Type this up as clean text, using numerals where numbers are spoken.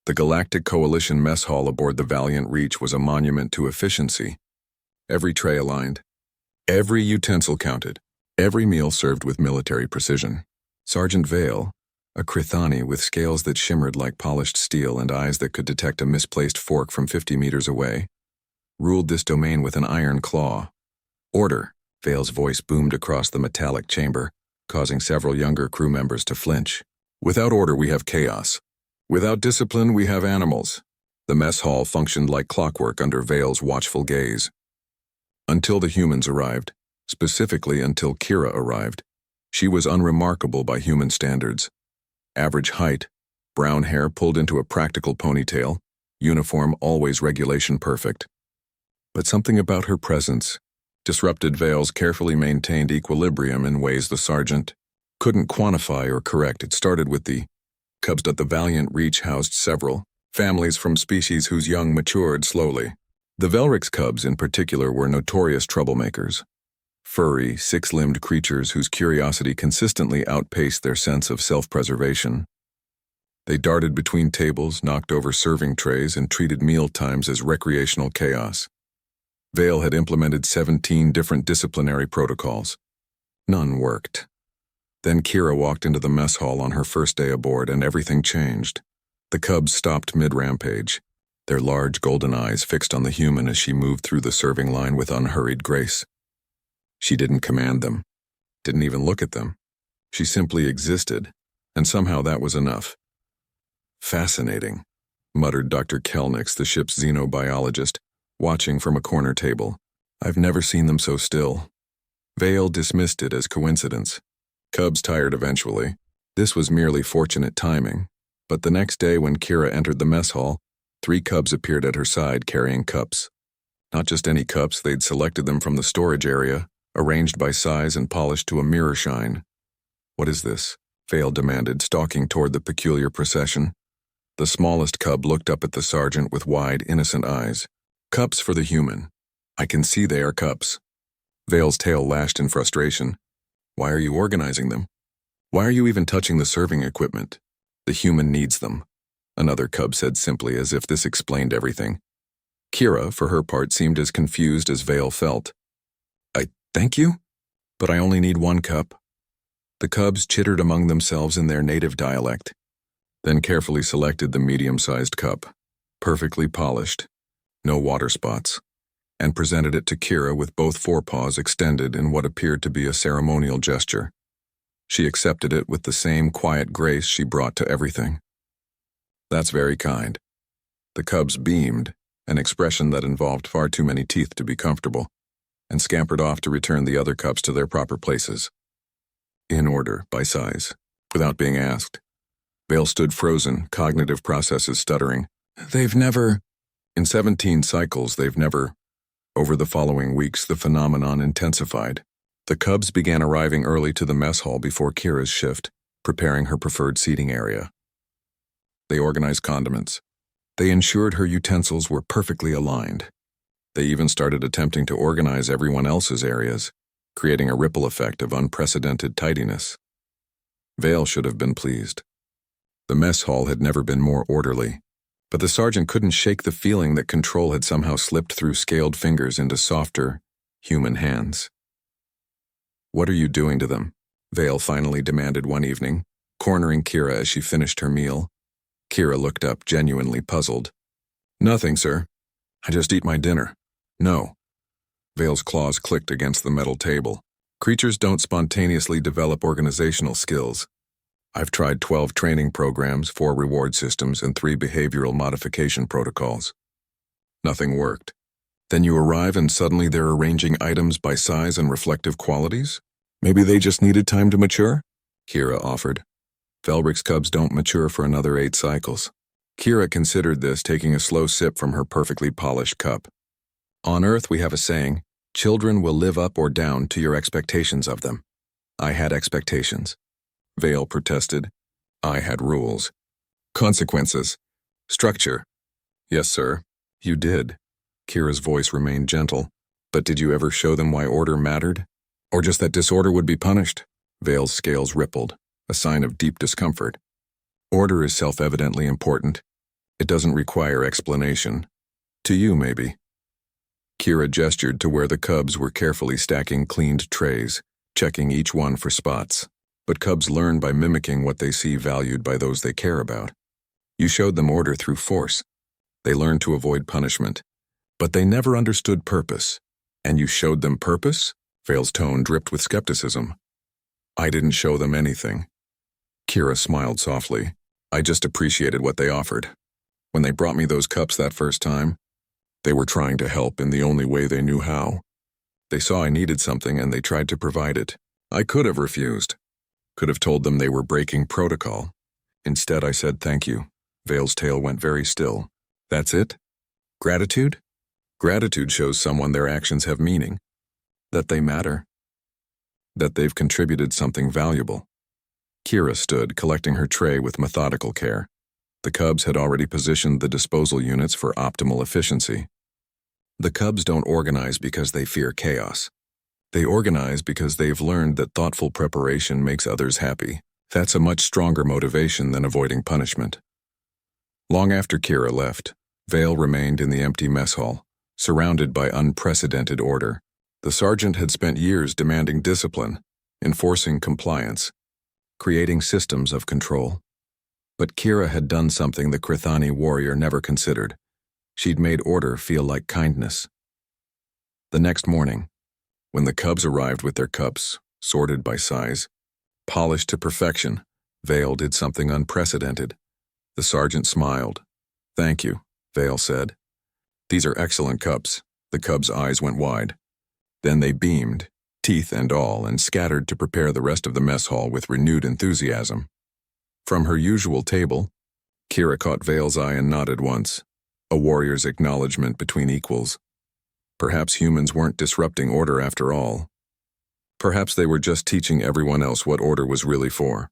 The Galactic Coalition mess hall aboard the Valiant Reach was a monument to efficiency. Every tray aligned. Every utensil counted. Every meal served with military precision. Sergeant Vale, a Krithani with scales that shimmered like polished steel and eyes that could detect a misplaced fork from 50 meters away, ruled this domain with an iron claw. Order, Vale's voice boomed across the metallic chamber, causing several younger crew members to flinch. Without order, we have chaos. Without discipline, we have animals. The mess hall functioned like clockwork under Vale's watchful gaze. Until the humans arrived, specifically until Kira arrived, she was unremarkable by human standards. Average height, brown hair pulled into a practical ponytail, uniform always regulation perfect. But something about her presence disrupted Vale's carefully maintained equilibrium in ways the sergeant couldn't quantify or correct. It started with the cubs that the Valiant Reach housed several families from species whose young matured slowly. The Velrix cubs in particular were notorious troublemakers. Furry, six-limbed creatures whose curiosity consistently outpaced their sense of self-preservation. They darted between tables, knocked over serving trays, and treated meal times as recreational chaos. Vale had implemented 17 different disciplinary protocols. None worked. Then Kira walked into the mess hall on her first day aboard, and everything changed. The cubs stopped mid-rampage, their large golden eyes fixed on the human as she moved through the serving line with unhurried grace. She didn't command them, didn't even look at them. She simply existed, and somehow that was enough. Fascinating, muttered Dr. Kelnix, the ship's xenobiologist, watching from a corner table. I've never seen them so still. Vale dismissed it as coincidence. Cubs tired eventually. This was merely fortunate timing. But the next day when Kira entered the mess hall, 3 cubs appeared at her side carrying cups. Not just any cups, they'd selected them from the storage area, arranged by size and polished to a mirror shine. What is this? Vale demanded, stalking toward the peculiar procession. The smallest cub looked up at the sergeant with wide, innocent eyes. Cups for the human. I can see they are cups. Vale's tail lashed in frustration. Why are you organizing them? Why are you even touching the serving equipment? The human needs them, another cub said simply, as if this explained everything. Kira, for her part, seemed as confused as Vale felt. Thank you? But I only need 1 cup. The cubs chittered among themselves in their native dialect, then carefully selected the medium-sized cup, perfectly polished, no water spots, and presented it to Kira with both forepaws extended in what appeared to be a ceremonial gesture. She accepted it with the same quiet grace she brought to everything. That's very kind. The cubs beamed, an expression that involved far too many teeth to be comfortable, and scampered off to return the other cups to their proper places. In order, by size, without being asked. Vale stood frozen, cognitive processes stuttering. In 17 cycles, they've never. Over the following weeks, the phenomenon intensified. The cubs began arriving early to the mess hall before Kira's shift, preparing her preferred seating area. They organized condiments. They ensured her utensils were perfectly aligned. They even started attempting to organize everyone else's areas, creating a ripple effect of unprecedented tidiness. Vale should have been pleased. The mess hall had never been more orderly, but the sergeant couldn't shake the feeling that control had somehow slipped through scaled fingers into softer, human hands. What are you doing to them? Vale finally demanded one evening, cornering Kira as she finished her meal. Kira looked up, genuinely puzzled. Nothing, sir. I just eat my dinner. No. Vale's claws clicked against the metal table. Creatures don't spontaneously develop organizational skills. I've tried 12 training programs, 4 reward systems, and 3 behavioral modification protocols. Nothing worked. Then you arrive and suddenly they're arranging items by size and reflective qualities? Maybe they just needed time to mature? Kira offered. Velrix cubs don't mature for another 8 cycles. Kira considered this, taking a slow sip from her perfectly polished cup. On Earth, we have a saying, children will live up or down to your expectations of them. I had expectations. Vale protested. I had rules. Consequences. Structure. Yes, sir. You did. Kira's voice remained gentle. But did you ever show them why order mattered? Or just that disorder would be punished? Vale's scales rippled, a sign of deep discomfort. Order is self-evidently important. It doesn't require explanation. To you, maybe. Kira gestured to where the cubs were carefully stacking cleaned trays, checking each one for spots. But cubs learn by mimicking what they see valued by those they care about. You showed them order through force. They learned to avoid punishment. But they never understood purpose. And you showed them purpose? Vale's tone dripped with skepticism. I didn't show them anything. Kira smiled softly. I just appreciated what they offered. When they brought me those cups that first time, they were trying to help in the only way they knew how. They saw I needed something and they tried to provide it. I could have refused. Could have told them they were breaking protocol. Instead, I said thank you. Vale's tail went very still. That's it? Gratitude? Gratitude shows someone their actions have meaning. That they matter. That they've contributed something valuable. Kira stood, collecting her tray with methodical care. The cubs had already positioned the disposal units for optimal efficiency. The cubs don't organize because they fear chaos. They organize because they've learned that thoughtful preparation makes others happy. That's a much stronger motivation than avoiding punishment. Long after Kira left, Vale remained in the empty mess hall, surrounded by unprecedented order. The sergeant had spent years demanding discipline, enforcing compliance, creating systems of control. But Kira had done something the Krithani warrior never considered. She'd made order feel like kindness. The next morning, when the cubs arrived with their cups, sorted by size, polished to perfection, Vale did something unprecedented. The sergeant smiled. Thank you, Vale said. These are excellent cups. The cubs' eyes went wide. Then they beamed, teeth and all, and scattered to prepare the rest of the mess hall with renewed enthusiasm. From her usual table, Kira caught Vale's eye and nodded once, a warrior's acknowledgement between equals. Perhaps humans weren't disrupting order after all. Perhaps they were just teaching everyone else what order was really for.